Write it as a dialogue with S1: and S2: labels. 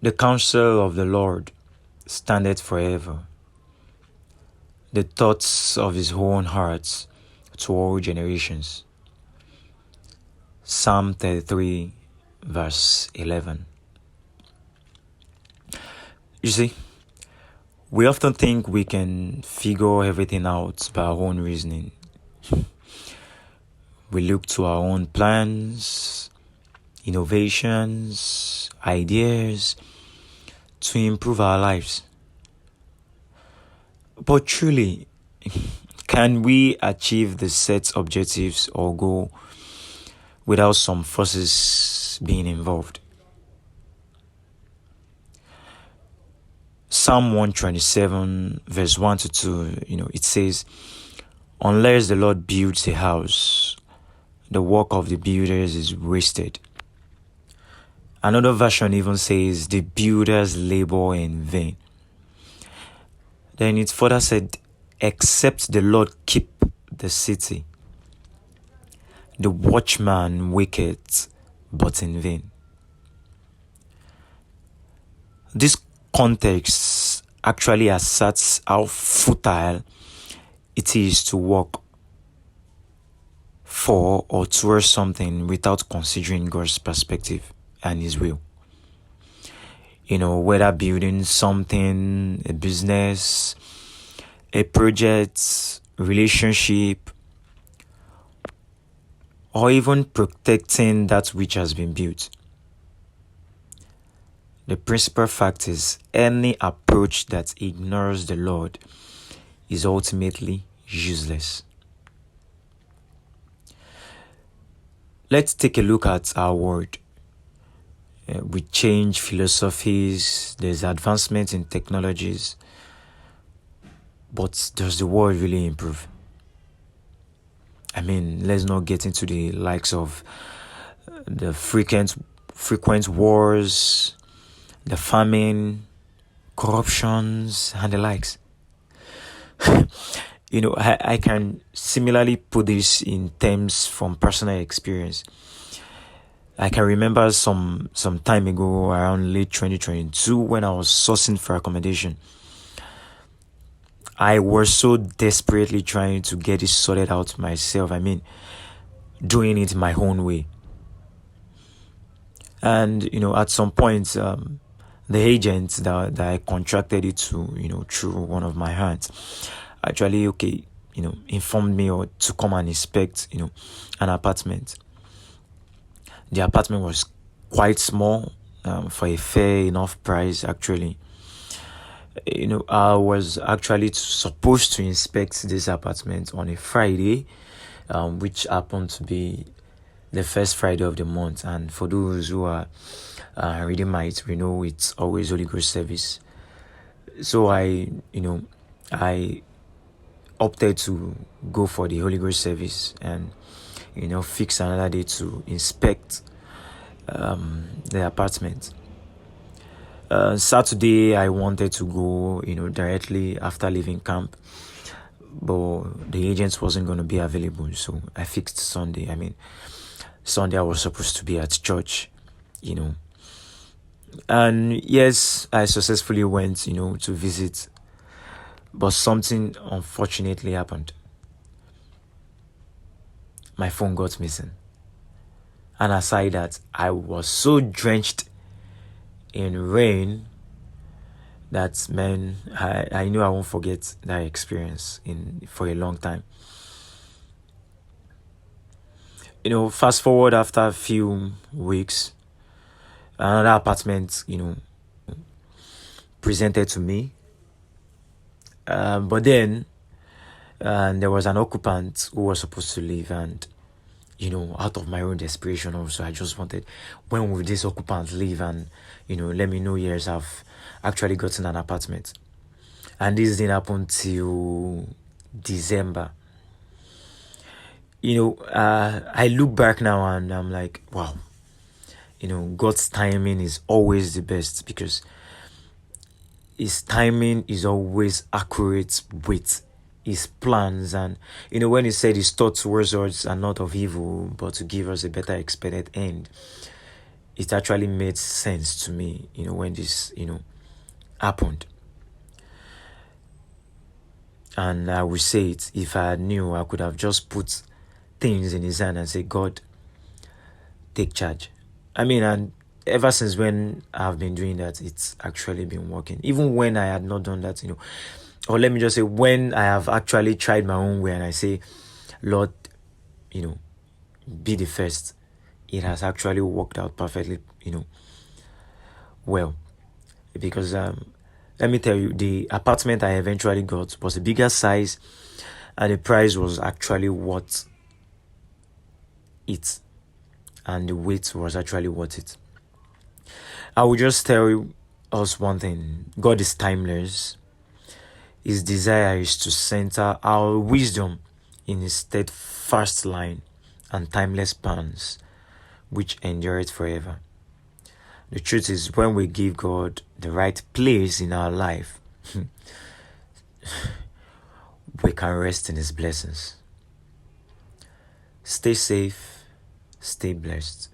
S1: The counsel of the Lord standeth forever, the thoughts of his own heart to all generations. Psalm 33, verse 11. You see, we often think we can figure everything out by our own reasoning. We look to our own plans, innovations, ideas to improve our lives. But truly, can we achieve the set objectives or goal without some forces being involved? Psalm 127, verse 1 to 2, it says, "Unless the Lord builds a house, the work of the builders is wasted." Another version even says, "The builders labor in vain." Then it further said, "Except the Lord keep the city, the watchman waketh, but in vain." This context actually asserts how futile it is to work for or towards something without considering God's perspective and his will. Whether building something, a business, a project, relationship, or even protecting that which has been built. The principal fact is any approach that ignores the Lord is ultimately useless. Let's take a look at our world. We change philosophies, there's advancement in technologies, but does the world really improve? Let's not get into the likes of the frequent wars, the famine, corruptions, and the likes. I can similarly put this in terms from personal experience. I can remember some time ago, around late 2022, when I was sourcing for accommodation. I was so desperately trying to get it sorted out myself. Doing it my own way. And, at some point, the agent that I contracted it to, through one of my hands, actually, informed me to come and inspect, an apartment. The apartment was quite small for a fair enough price, actually. I was actually supposed to inspect this apartment on a Friday, which happened to be the first Friday of the month. And for those who are reading my it's always Holy Ghost service. So I opted to go for the Holy Ghost service and fix another day to inspect the apartment. Saturday I wanted to go directly after leaving camp, but the agent wasn't going to be available, so I fixed Sunday. Sunday I was supposed to be at church, and yes, I successfully went to visit, but something unfortunately happened. My phone got missing. And aside that, I was so drenched in rain that, man, I knew I won't forget that experience for a long time. Fast forward after a few weeks, another apartment, presented to me. But then there was an occupant who was supposed to leave, and out of my own desperation also, I just wanted, when will this occupant leave and let me know, yes, I've actually gotten an apartment. And this didn't happen till December. I look back now and I'm like, wow, God's timing is always the best, because his timing is always accurate with his plans. And when he said his thoughts towards us are not of evil, but to give us a better expected end, it actually made sense to me, when this, happened. And I would say it, if I knew, I could have just put things in his hand and say, God, take charge. I mean, and ever since when I've been doing that, it's actually been working. Even when I had not done that, or let me just say, when I have actually tried my own way and I say, Lord, be the first, it has actually worked out perfectly, well. Because let me tell you, the apartment I eventually got was a bigger size, and the price was actually worth it, and the weight was actually worth it. I will just tell us one thing: God is timeless. His desire is to center our wisdom in His steadfast line and timeless plans, which endureth forever. The truth is, when we give God the right place in our life, we can rest in His blessings. Stay safe, stay blessed.